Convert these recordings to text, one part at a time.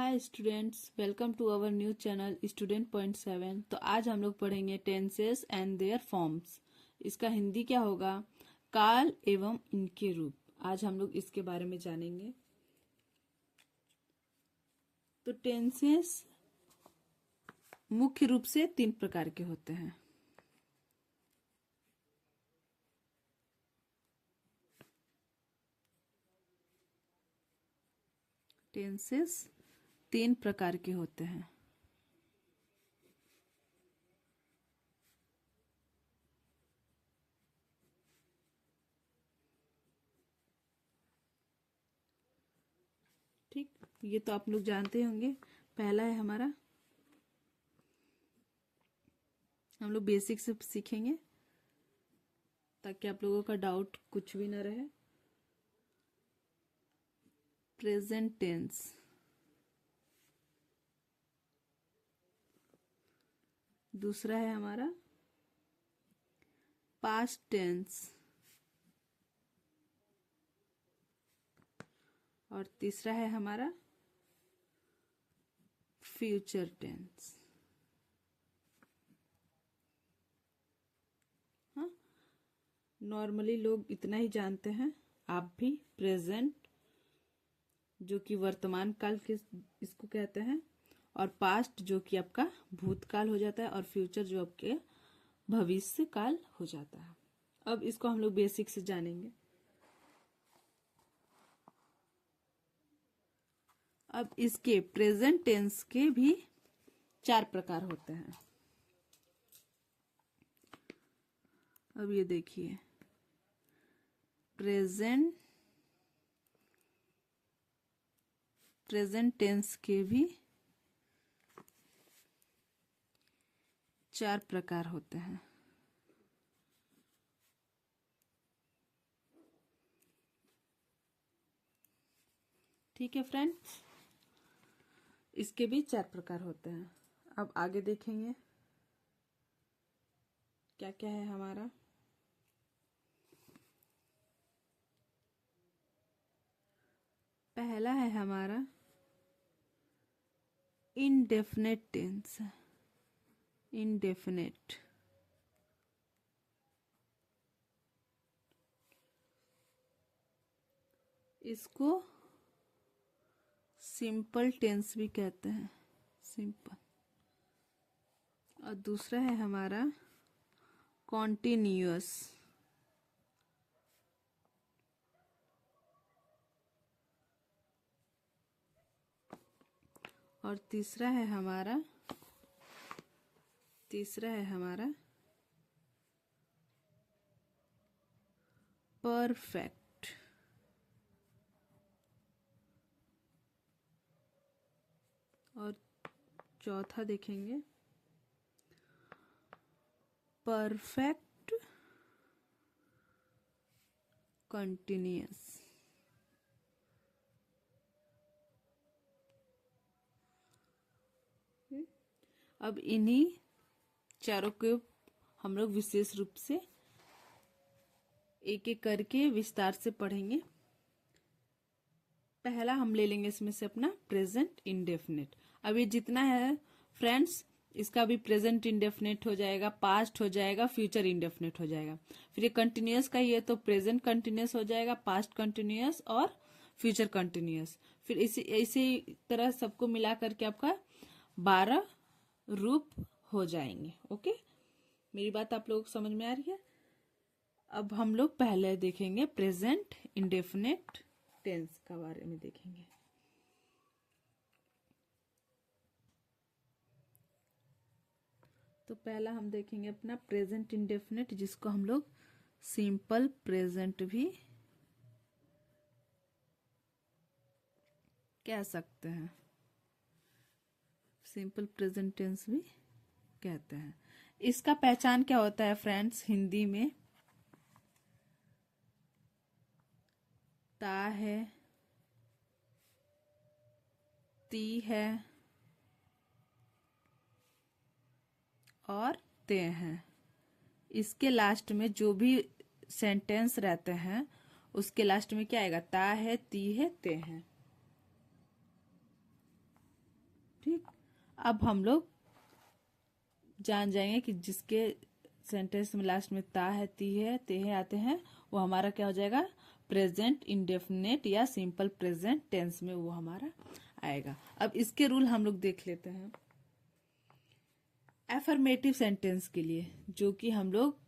Hi students, welcome to our new channel student point 7। तो आज हम लोग पढ़ेंगे टेंसेस एंड देयर फॉर्म्स। इसका हिंदी क्या होगा? काल एवं इनके रूप। आज हम लोग इसके बारे में जानेंगे। तो टेंसेस मुख्य रूप से 3 प्रकार के होते हैं। टेंसेस 3 प्रकार के होते हैं। ठीक, ये तो आप लोग जानते होंगे। पहला है हमारा, हम लोग बेसिक से सीखेंगे ताकि आप लोगों का डाउट कुछ भी ना रहे। Present tense. दूसरा है हमारा पास्ट टेंस। और तीसरा है हमारा फ्यूचर टेंस। हाँ, नॉर्मली लोग इतना ही जानते हैं, आप भी। प्रेजेंट जो कि वर्तमान काल के इसको कहते हैं, और पास्ट जो कि आपका भूतकाल हो जाता है, और फ्यूचर जो आपके भविष्य काल हो जाता है। अब इसको हम लोग बेसिक से जानेंगे। अब इसके प्रेजेंट टेंस के भी 4 प्रकार होते हैं। अब ये देखिए, प्रेजेंट टेंस के भी 4 प्रकार होते हैं। ठीक है फ्रेंड्स, इसके भी 4 प्रकार होते हैं। अब आगे देखेंगे क्या क्या है हमारा। पहला है हमारा इनडेफिनेट टेंस। इनडेफिनेट, इसको सिंपल टेंस भी कहते हैं, सिंपल। और दूसरा है हमारा कॉन्टिन्यूअस। और तीसरा है हमारा परफेक्ट। और चौथा देखेंगे परफेक्ट कंटिन्यूअस। अब इन्हीं चारों को हम लोग विशेष रूप से एक एक करके विस्तार से पढ़ेंगे। पहला हम ले लेंगे इसमें से अपना प्रेजेंट इंडेफिनिट। अब ये जितना है फ्रेंड्स, इसका भी प्रेजेंट इंडेफिनिट हो जाएगा, पास्ट हो जाएगा, फ्यूचर इंडेफिनिट हो जाएगा। फिर ये कंटिन्यूअस का ही है तो प्रेजेंट कंटिन्यूअस हो जाएगा, पास्ट कंटिन्यूअस और फ्यूचर कंटिन्यूअस। फिर इसी तरह सबको मिला करके आपका 12 रूप हो जाएंगे। ओके, मेरी बात आप लोगों को समझ में आ रही है? अब हम लोग पहले देखेंगे प्रेजेंट इंडेफिनिट टेंस का बारे में देखेंगे। तो पहला हम देखेंगे अपना प्रेजेंट इंडेफिनिट, जिसको हम लोग सिंपल प्रेजेंट भी कह सकते हैं, सिंपल प्रेजेंट टेंस भी कहते हैं। इसका पहचान क्या होता है फ्रेंड्स? हिंदी में ता है, ती है और ते हैं। इसके लास्ट में जो भी सेंटेंस रहते हैं उसके लास्ट में क्या आएगा? ता है, ती है, ते हैं। ठीक, अब हम लोग जान जाएंगे कि जिसके सेंटेंस में लास्ट में ता है, ती है, ते है आते हैं, वो हमारा क्या हो जाएगा, प्रेजेंट इंडेफिनेट या सिंपल प्रेजेंट टेंस में वो हमारा आएगा। अब इसके रूल हम लोग देख लेते हैं। एफर्मेटिव सेंटेंस के लिए जो कि हम लोग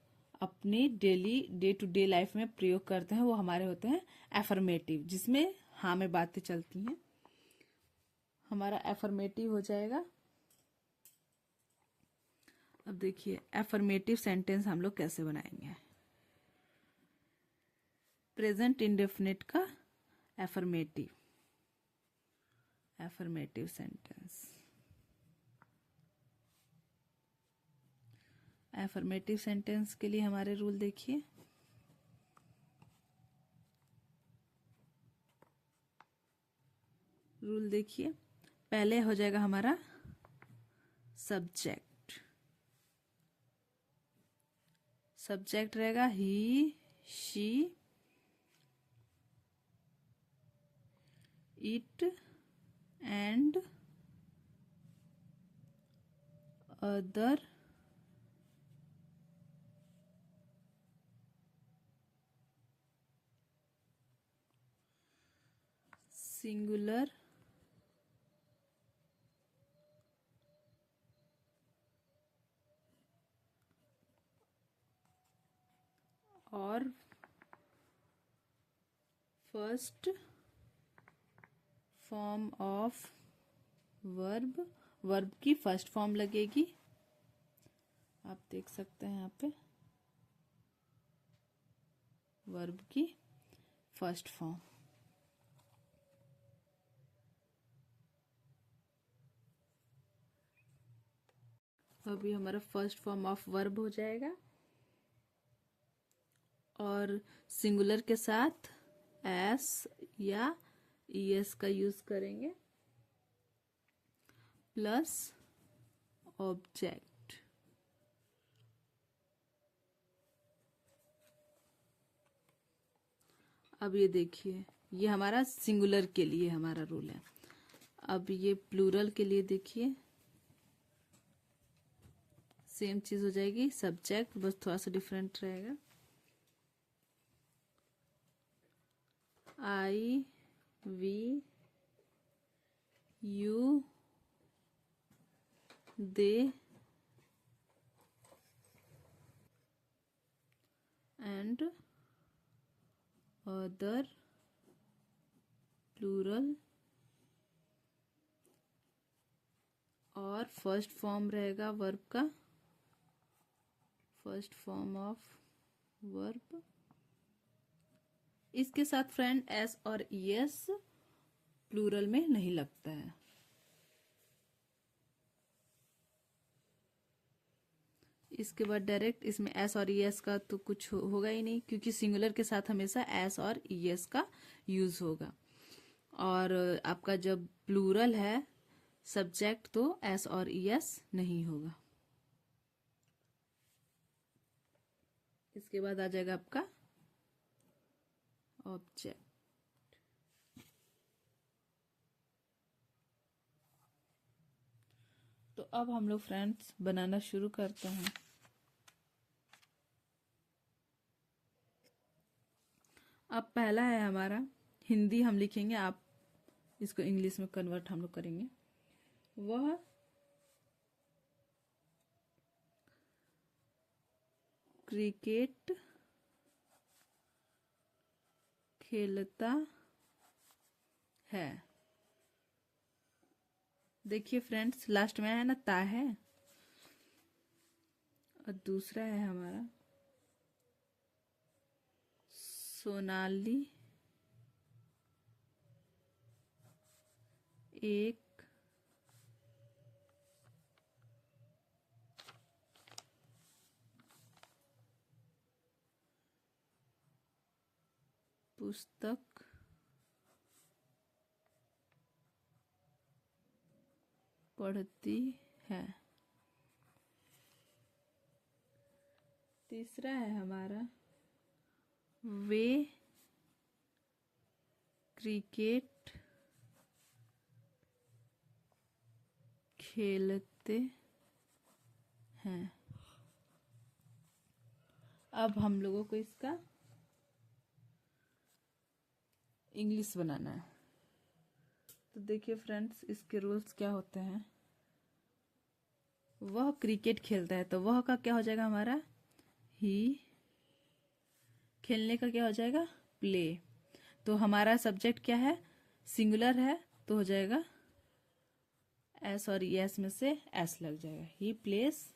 अपनी daily day to day life में प्रयोग करते हैं वो हमारे होते हैं एफर्मेटिव, जिसमें हाँ में बातें चलती हैं। हमारा एफर्मेटिव हो जाएगा। अब देखिए एफर्मेटिव सेंटेंस हम लोग कैसे बनाएंगे। प्रेजेंट इंडेफिनिट का एफर्मेटिव सेंटेंस। एफर्मेटिव सेंटेंस के लिए हमारे रूल देखिए। रूल देखिए, पहले हो जाएगा हमारा सब्जेक्ट। सब्जेक्ट रहेगा he, she, it and other singular और first form of verb. Verb की फर्स्ट फॉर्म लगेगी, आप देख सकते हैं यहाँ पे वर्ब की फर्स्ट फॉर्म। अभी हमारा फर्स्ट फॉर्म ऑफ वर्ब हो जाएगा और सिंगुलर के साथ एस या ईएस का यूज करेंगे प्लस ऑब्जेक्ट। अब ये देखिए, ये हमारा सिंगुलर के लिए हमारा रूल है। अब ये प्लूरल के लिए देखिए सेम चीज हो जाएगी, सब्जेक्ट बस थोड़ा सा डिफरेंट रहेगा। I, we, you, they and other plural और फर्स्ट फॉर्म रहेगा वर्ब का, फर्स्ट फॉर्म ऑफ वर्ब। इसके साथ फ्रेंड एस और ईएस प्लूरल में नहीं लगता है। इसके बाद डायरेक्ट इसमें एस और ईएस का तो कुछ होगा ही नहीं, क्योंकि सिंगुलर के साथ हमेशा एस और ईएस का यूज होगा। और आपका जब प्लूरल है सब्जेक्ट तो एस और ईएस नहीं होगा। इसके बाद आ जाएगा आपका ऑब्जेक्ट। तो अब हम लोग फ्रेंड्स बनाना शुरू करते हैं। अब पहला है हमारा, हिंदी हम लिखेंगे, आप इसको इंग्लिश में कन्वर्ट हम लोग करेंगे। वह क्रिकेट खेलता है। देखिए फ्रेंड्स लास्ट में है ना ता है, और दूसरा है हमारा सोनाली एक पुस्तक पढ़ती है। तीसरा है हमारा वे क्रिकेट खेलते हैं। अब हम लोगों को इसका इंग्लिश बनाना है। तो देखिए फ्रेंड्स, इसके रूल्स क्या होते हैं। वह क्रिकेट खेलता है, तो वह का क्या हो जाएगा हमारा ही। खेलने का क्या हो जाएगा प्ले। तो हमारा सब्जेक्ट क्या है, सिंगुलर है, तो हो जाएगा एस, और एस में से एस लग जाएगा। ही प्लेस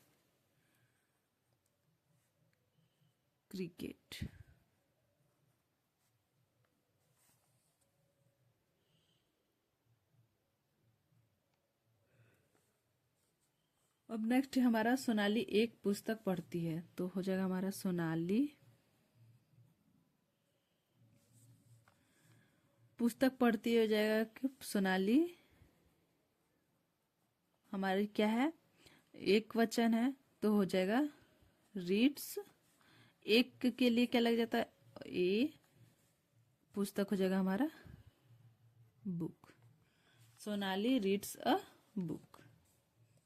क्रिकेट। अब नेक्स्ट हमारा सोनाली एक पुस्तक पढ़ती है, तो हो जाएगा हमारा सोनाली पुस्तक पढ़ती है, हो जाएगा कि सोनाली हमारी क्या है एक वचन है, तो हो जाएगा रीड्स। एक के लिए क्या लग जाता है ए, पुस्तक हो जाएगा हमारा book. Sonali reads a book.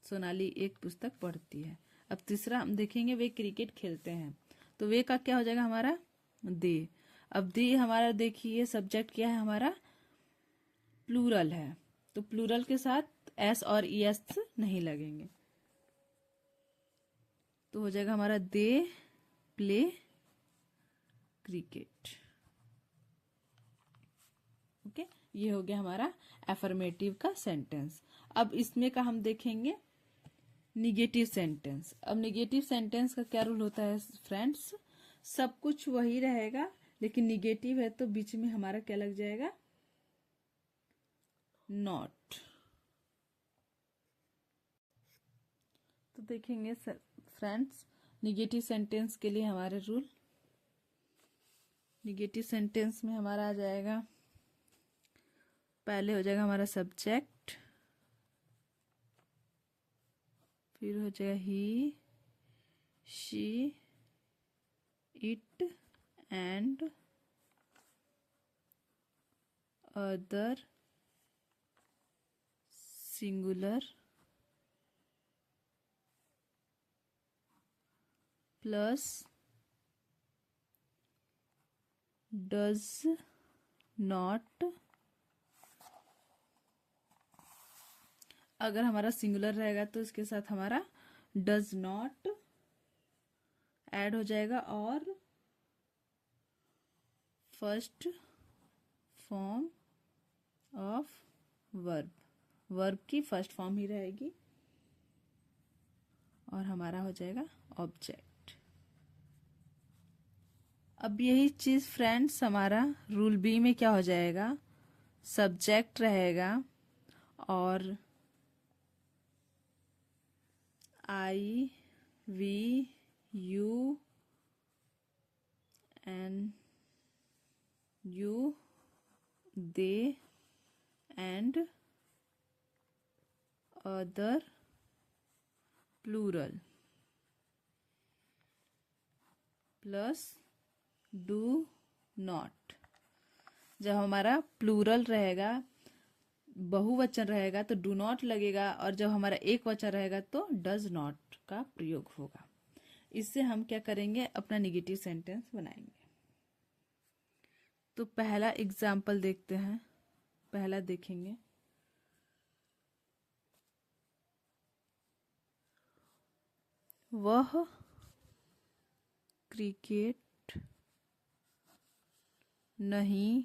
Sonali एक पुस्तक पढ़ती है। अब तीसरा हम देखेंगे, वे क्रिकेट खेलते हैं, तो वे का क्या हो जाएगा हमारा दे। अब दे हमारा देखिए सब्जेक्ट क्या है हमारा प्लूरल है, तो प्लूरल के साथ एस और एस नहीं लगेंगे, तो हो जाएगा हमारा दे प्ले क्रिकेट। ओके, ये हो गया हमारा एफर्मेटिव का सेंटेंस। अब इसमें का हम देखेंगे निगेटिव सेंटेंस। अब निगेटिव सेंटेंस का क्या रूल होता है फ्रेंड्स, सब कुछ वही रहेगा, लेकिन निगेटिव है तो बीच में हमारा क्या लग जाएगा नॉट। तो देखेंगे फ्रेंड्स निगेटिव सेंटेंस के लिए हमारे रूल। निगेटिव सेंटेंस में हमारा आ जाएगा, पहले हो जाएगा हमारा सब्जेक्ट, फिर हो जाएगा he, she, it and other singular plus does not. अगर हमारा सिंगुलर रहेगा तो इसके साथ हमारा डज नॉट ऐड हो जाएगा, और first form of verb, verb की फर्स्ट फॉर्म ही रहेगी, और हमारा हो जाएगा ऑब्जेक्ट। अब यही चीज फ्रेंड्स हमारा रूल बी में क्या हो जाएगा, सब्जेक्ट रहेगा और I, we, you and you, they and other plural plus do not. जब हमारा प्लूरल रहेगा, बहुवचन रहेगा तो डू नॉट लगेगा, और जब हमारा एक वचन रहेगा तो डज नॉट का प्रयोग होगा। इससे हम क्या करेंगे, अपना निगेटिव सेंटेंस बनाएंगे। तो पहला एग्जाम्पल देखते हैं, पहला देखेंगे, वह क्रिकेट नहीं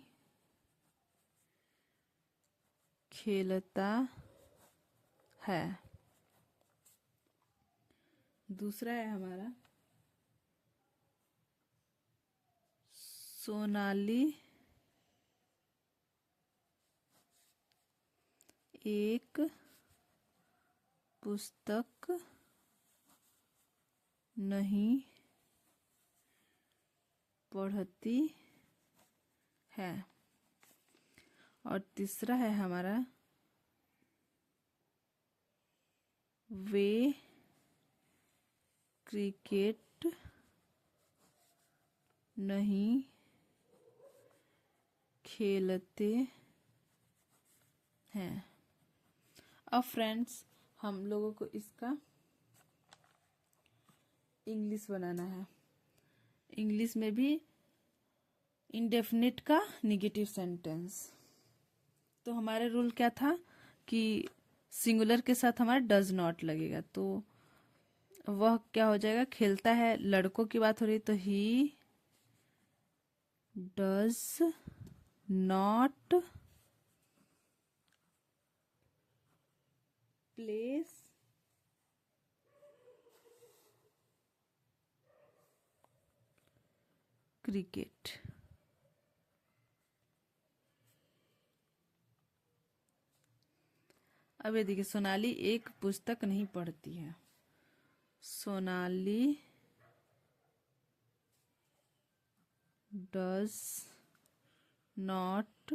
खेलता है। दूसरा है हमारा सोनाली एक पुस्तक नहीं पढ़ती है। और तीसरा है हमारा वे क्रिकेट नहीं खेलते हैं। अब फ्रेंड्स हम लोगों को इसका इंग्लिश बनाना है। इंग्लिश में भी इंडेफिनिट का निगेटिव सेंटेंस। तो हमारा रूल क्या था कि सिंगुलर के साथ हमारा डज नॉट लगेगा, तो वह क्या हो जाएगा, खेलता है, लड़कों की बात हो रही तो he does not place cricket. अब ये देखिए, सोनाली एक पुस्तक नहीं पढ़ती है। Sonali does not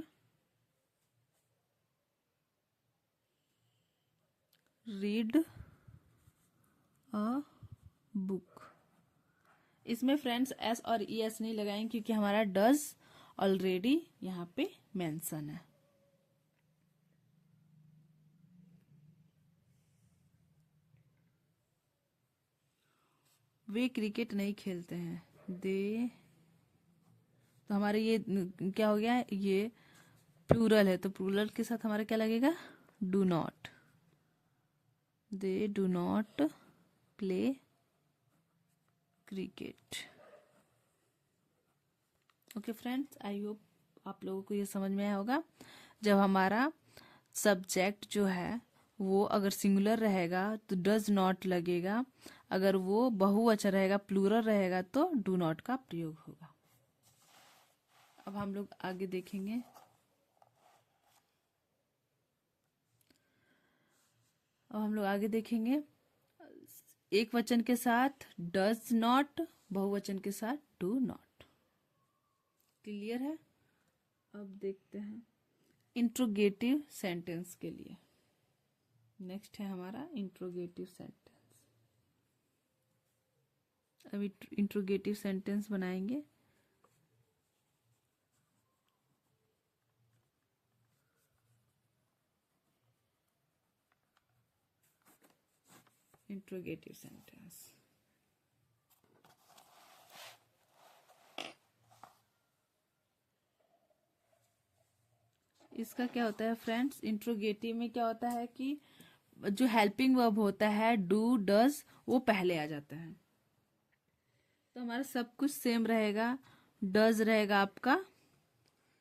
read a book. इसमें फ्रेंड्स एस और ई एस नहीं लगाएंगे क्योंकि हमारा डज ऑलरेडी यहाँ पे मेंशन है। वे क्रिकेट नहीं खेलते हैं। दे, तो हमारे ये क्या हो गया है, ये प्लूरल है, तो प्लूरल के साथ हमारा क्या लगेगा, do not. They do not play cricket. Okay friends, I hope आप लोगों को ये समझ में आया होगा। जब हमारा सब्जेक्ट जो है वो अगर सिंगुलर रहेगा तो डज नॉट लगेगा, अगर वो बहुवचन रहेगा, प्लूरल रहेगा, तो डू नॉट का प्रयोग होगा। अब हम लोग आगे देखेंगे। एक वचन के साथ डज नॉट, बहुवचन के साथ डू नॉट। क्लियर है? अब देखते हैं इंट्रोगेटिव सेंटेंस के लिए। नेक्स्ट है हमारा इंट्रोगेटिव सेंटेंस। अभी इंट्रोगेटिव सेंटेंस बनाएंगे। इंट्रोगेटिव सेंटेंस, इसका क्या होता है फ्रेंड्स, इंट्रोगेटिव में क्या होता है कि जो हेल्पिंग वर्ब होता है डू डज वो पहले आ जाता है। तो हमारा सब कुछ सेम रहेगा। डज रहेगा आपका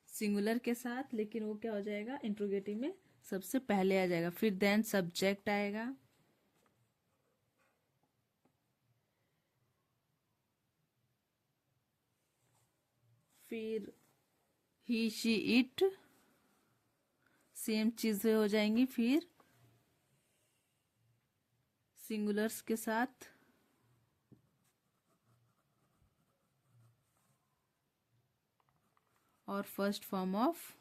सिंगुलर के साथ, लेकिन वो क्या हो जाएगा इंट्रोगेटिव में सबसे पहले आ जाएगा। फिर देन सब्जेक्ट आएगा, फिर ही शी इट, सेम चीजें हो जाएंगी। फिर सिंगुलर्स के साथ और first form of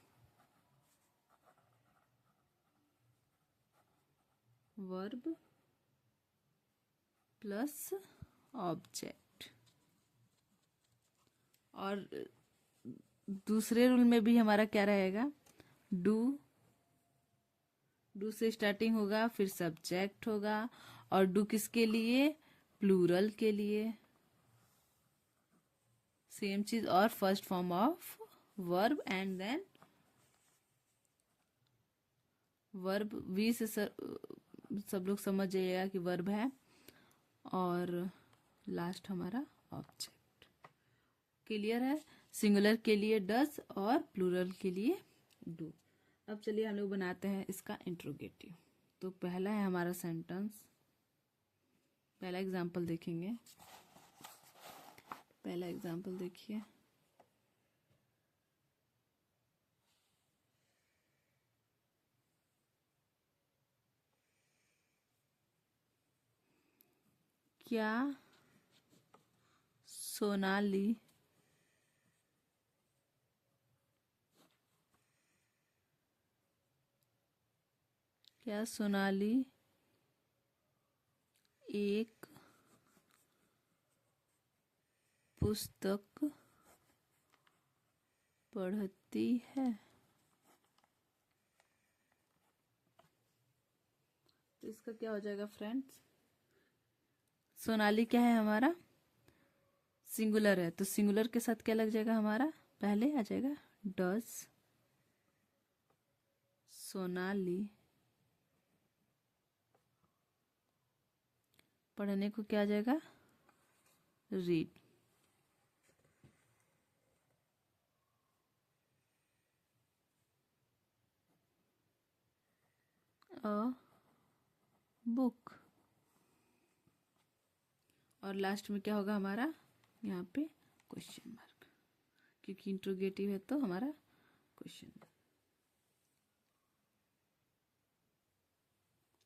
verb plus object. और दूसरे रूल में भी हमारा क्या रहेगा, डू, डू से स्टार्टिंग होगा, फिर सब्जेक्ट होगा, और डू किसके लिए, प्लूरल के लिए, सेम चीज, और first form of verb, and then verb V से सब लोग समझ जाइएगा कि वर्ब है, और लास्ट हमारा ऑब्जेक्ट। क्लियर है? सिंगुलर के लिए डज और प्लूरल के लिए डू। अब चलिए हम लोग बनाते हैं इसका इंट्रोगेटिव। तो पहला है हमारा सेंटेंस, पहला एग्जाम्पल देखेंगे। पहला एग्जाम्पल देखिए। क्या सोनाली एक पुस्तक पढ़ती है? तो इसका क्या हो जाएगा फ्रेंड्स, सोनाली क्या है हमारा, सिंगुलर है, तो सिंगुलर के साथ क्या लग जाएगा हमारा, पहले आ जाएगा डज सोनाली पढ़ने को क्या आ जाएगा, रीड। A book. और लास्ट में क्या होगा हमारा, यहाँ पे क्वेश्चन मार्क, क्योंकि इंट्रोगेटिव है तो हमारा क्वेश्चन मार्क।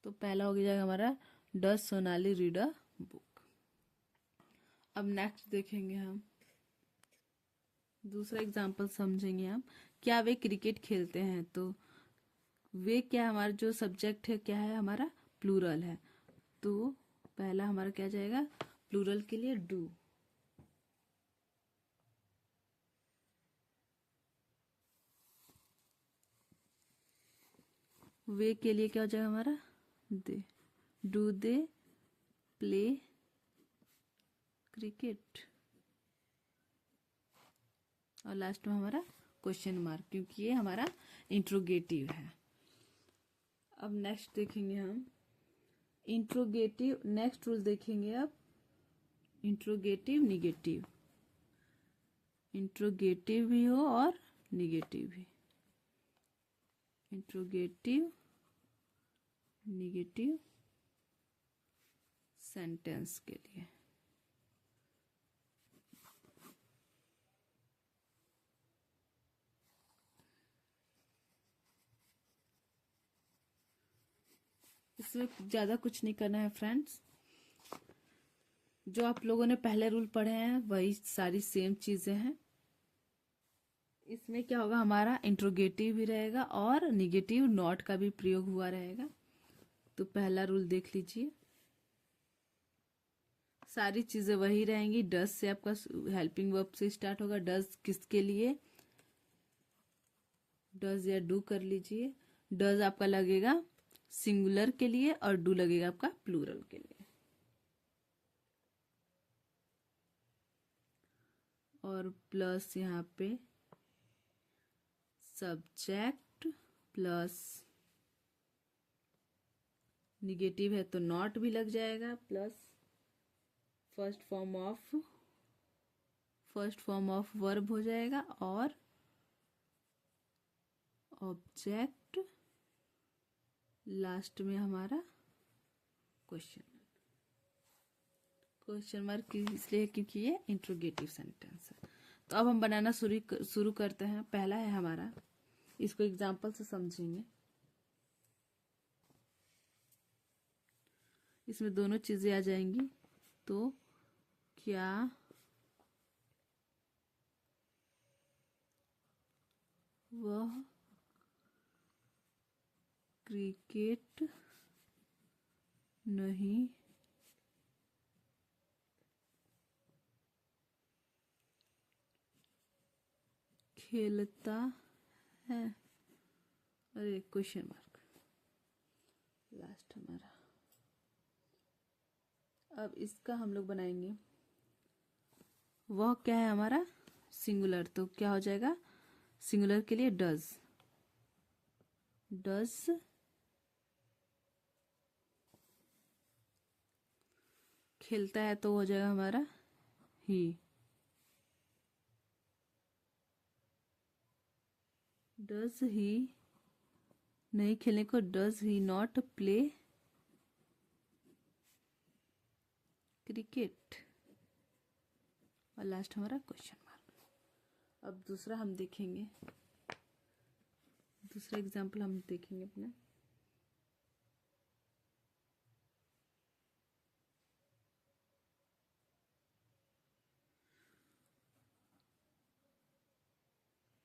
तो पहला हो जाएगा हमारा does Sonali read a book. अब नेक्स्ट देखेंगे हम, दूसरा एग्जाम्पल समझेंगे हम। क्या वे क्रिकेट खेलते हैं, तो वे क्या हमारा जो सब्जेक्ट है क्या है हमारा, प्लूरल है, तो पहला हमारा क्या जाएगा, प्लूरल के लिए डू। वे के लिए क्या हो जाएगा हमारा, दे, डू दे प्ले क्रिकेट। और लास्ट में हमारा क्वेश्चन मार्क, क्योंकि ये हमारा इंट्रोगेटिव है। अब नेक्स्ट देखेंगे हम इंट्रोगेटिव, नेक्स्ट रूल देखेंगे अब इंट्रोगेटिव निगेटिव, इंट्रोगेटिव भी हो और निगेटिव भी, इंट्रोगेटिव निगेटिव सेंटेंस के लिए। इसमें ज्यादा कुछ नहीं करना है फ्रेंड्स, जो आप लोगों ने पहले रूल पढ़े हैं वही सारी सेम चीजें हैं। इसमें क्या होगा हमारा, इंट्रोगेटिव भी रहेगा और निगेटिव नॉट का भी प्रयोग हुआ रहेगा। तो पहला रूल देख लीजिए, सारी चीजें वही रहेंगी। डज से आपका हेल्पिंग वर्ब से स्टार्ट होगा, डज किसके लिए, डज या डू कर लीजिए। डज आपका लगेगा सिंगुलर के लिए और डू लगेगा आपका प्लूरल के लिए। और प्लस यहाँ पे सब्जेक्ट प्लस निगेटिव है तो नॉट भी लग जाएगा, plus first form of verb हो जाएगा और ऑब्जेक्ट लास्ट में हमारा क्वेश्चन मार्क इसलिए क्योंकि ये इंट्रोगेटिव सेंटेंस है। तो अब हम बनाना शुरू करते हैं। पहला है हमारा, इसको एग्जांपल से समझेंगे। इसमें दोनों चीजें आ जाएंगी। तो क्या वह क्रिकेट नहीं खेलता है, अरे क्वेश्चन मार्क लास्ट हमारा। अब इसका हम लोग बनाएंगे, वह क्या है हमारा, सिंगुलर, तो क्या हो जाएगा, सिंगुलर के लिए डज, डज खेलता है तो हो जाएगा हमारा ही, डज ही नहीं खेलने को, does he not play cricket. और लास्ट हमारा क्वेश्चन मार्क। अब दूसरा हम देखेंगे, दूसरा एग्जाम्पल हम देखेंगे अपना।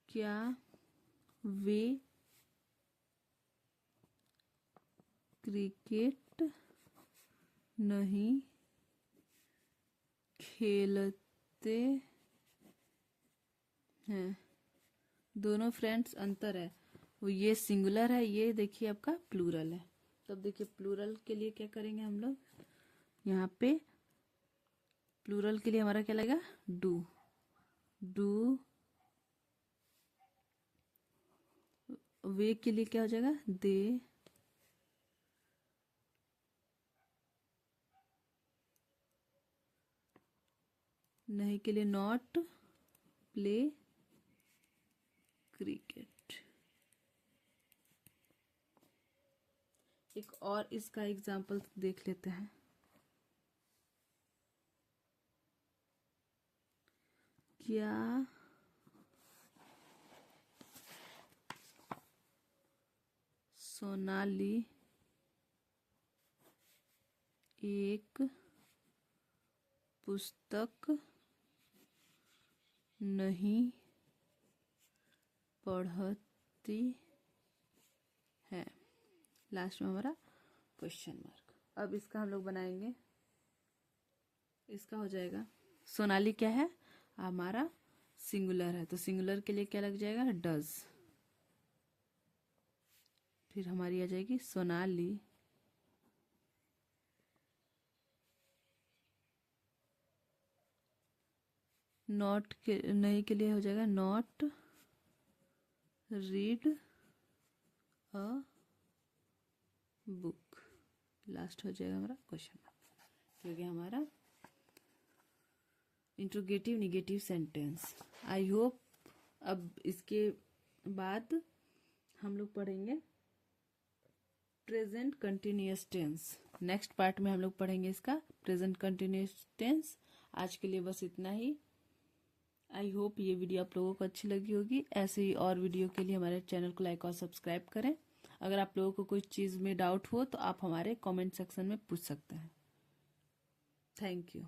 क्या वे क्रिकेट नहीं खेलते हैं। दोनों फ्रेंड्स अंतर है, वो ये सिंगुलर है, ये देखिए आपका प्लूरल है। तब देखिए प्लूरल के लिए क्या करेंगे हम लोग, यहाँ पे प्लूरल के लिए हमारा क्या लगेगा, डू। डू, वे के लिए क्या हो जाएगा, दे। नहीं के लिए नॉट प्ले क्रिकेट। एक और इसका एग्जाम्पल देख लेते हैं। क्या सोनाली एक पुस्तक नहीं पढ़ती है? लास्ट में हमारा क्वेश्चन मार्क। अब इसका हम लोग बनाएंगे, इसका हो जाएगा सोनाली क्या है, हमारा सिंगुलर है, तो सिंगुलर के लिए क्या लग जाएगा, डज। फिर हमारी आ जाएगी सोनाली नॉट के नहीं के लिए हो जाएगा not read a book. Last हो जाएगा हमारा क्वेश्चन मार्क, क्योंकि हमारा interrogative negative sentence. I hope अब इसके बाद हम लोग पढ़ेंगे present continuous tense. Next part में हम लोग पढ़ेंगे इसका प्रेजेंट कंटिन्यूअस टेंस। आज के लिए बस इतना ही। आई होप ये वीडियो आप लोगों को अच्छी लगी होगी। ऐसे ही और वीडियो के लिए हमारे चैनल को लाइक और सब्सक्राइब करें। अगर आप लोगों को कोई चीज़ में डाउट हो तो आप हमारे कमेंट सेक्शन में पूछ सकते हैं। Thank you.